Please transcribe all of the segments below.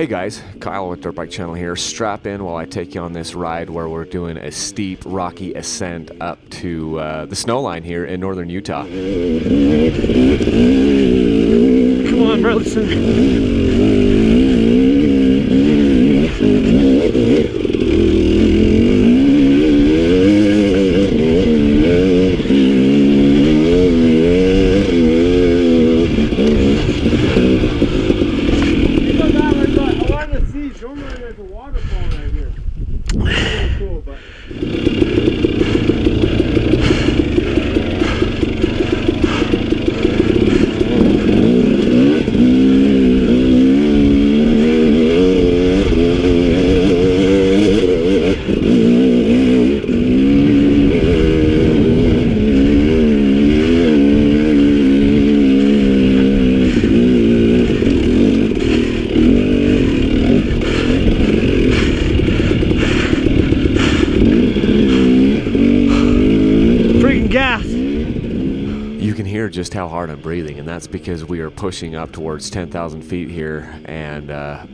Hey guys, Kyle with Dirt Bike Channel here. Strap in while I take you on this ride where we're doing a steep, rocky ascent up to the snow line here in northern Utah. Come on, Bryson. Just how hard I'm breathing, and that's because we are pushing up towards 10,000 feet here, and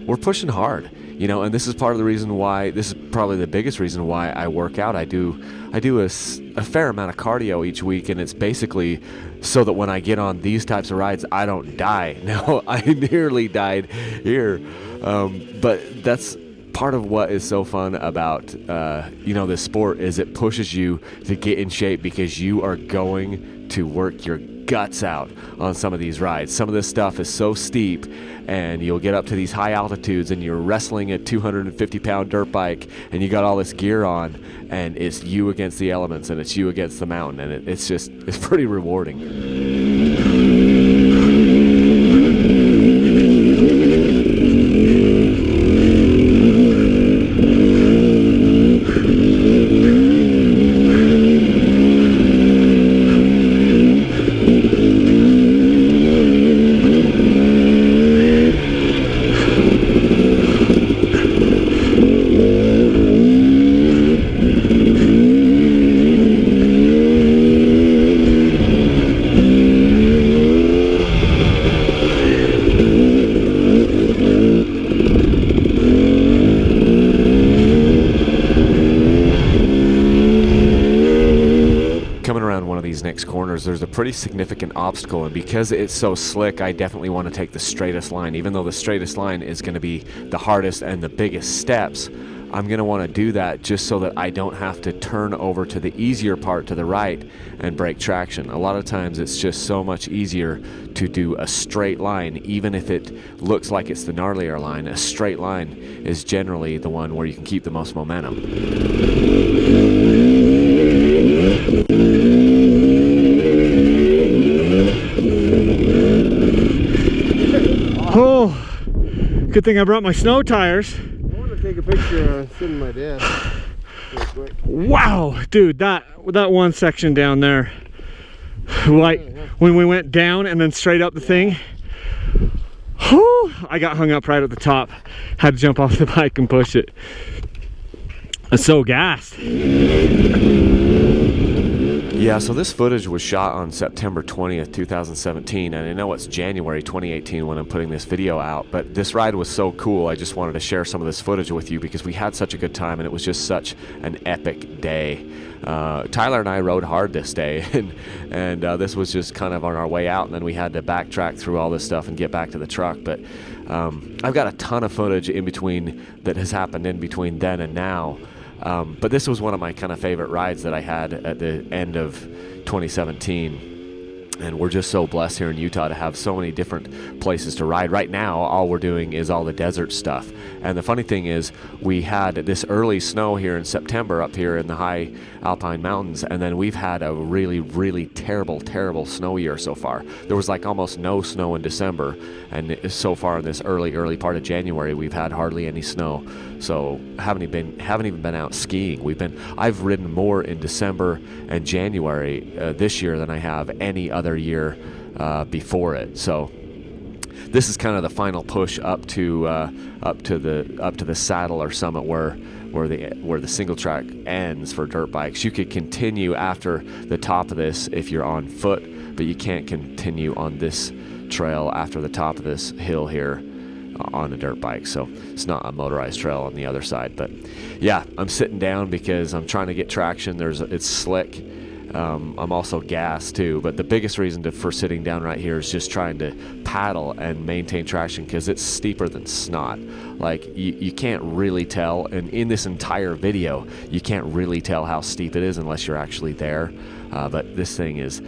we're pushing hard, you know. And this is part of the reason why, this is probably the biggest reason why I work out. I do a fair amount of cardio each week, and it's basically so that when I get on these types of rides, I don't die. Now, I nearly died here, but that's part of what is so fun about you know, this sport, is it pushes you to get in shape because you are going to work your guts out on some of these rides. Some of this stuff is so steep, and you'll get up to these high altitudes and you're wrestling a 250-pound dirt bike and you got all this gear on, and it's you against the elements and it's you against the mountain, and it's pretty rewarding. Next corners, there's a pretty significant obstacle, and because it's so slick, I definitely want to take the straightest line. Even though the straightest line is going to be the hardest and the biggest steps, I'm going to want to do that just so that I don't have to turn over to the easier part to the right and break traction. A lot of times it's just so much easier to do a straight line, even if it looks like it's the gnarlier line. A straight line is generally the one where you can keep the most momentum. Oh, good thing I brought my snow tires. I want to take a picture sitting in my desk real quick. Wow, dude, that one section down there, like when we went down and then straight up the thing, I got hung up right at the top. Had to jump off the bike and push it. I'm so gassed. Yeah, so this footage was shot on September 20th, 2017, and I know it's January 2018 when I'm putting this video out, but this ride was so cool, I just wanted to share some of this footage with you because we had such a good time and it was just such an epic day. Tyler and I rode hard this day, and this was just kind of on our way out, and then we had to backtrack through all this stuff and get back to the truck. But I've got a ton of footage in between that has happened in between then and now. But this was one of my kind of favorite rides that I had at the end of 2017. And we're just so blessed here in Utah to have so many different places to ride. Right now, all we're doing is all the desert stuff. And the funny thing is, we had this early snow here in September up here in the high alpine mountains, and then we've had a really, really terrible snow year so far. There was like almost no snow in December, and so far in this early part of January, we've had hardly any snow. So haven't even been out skiing. I've ridden more in December and January this year than I have any other year before it. So this is kind of the final push up to the saddle or summit where the single track ends for dirt bikes. You could continue after the top of this if you're on foot, but you can't continue on this trail after the top of this hill here on a dirt bike, so it's not a motorized trail on the other side. But yeah, I'm sitting down because I'm trying to get traction. It's slick. I'm also gassed too, but the biggest reason for sitting down right here is just trying to paddle and maintain traction, because it's steeper than snot. Like you can't really tell, and in this entire video you can't really tell how steep it is unless you're actually there. But this thing it's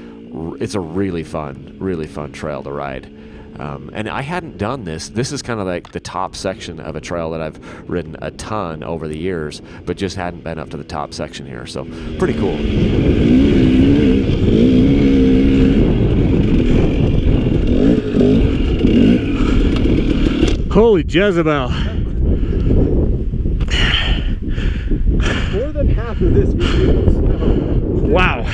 a really fun trail to ride. And I hadn't done this. This is kind of like the top section of a trail that I've ridden a ton over the years, but just hadn't been up to the top section here. So pretty cool. Holy Jezebel. More than half of this was in snow. Wow.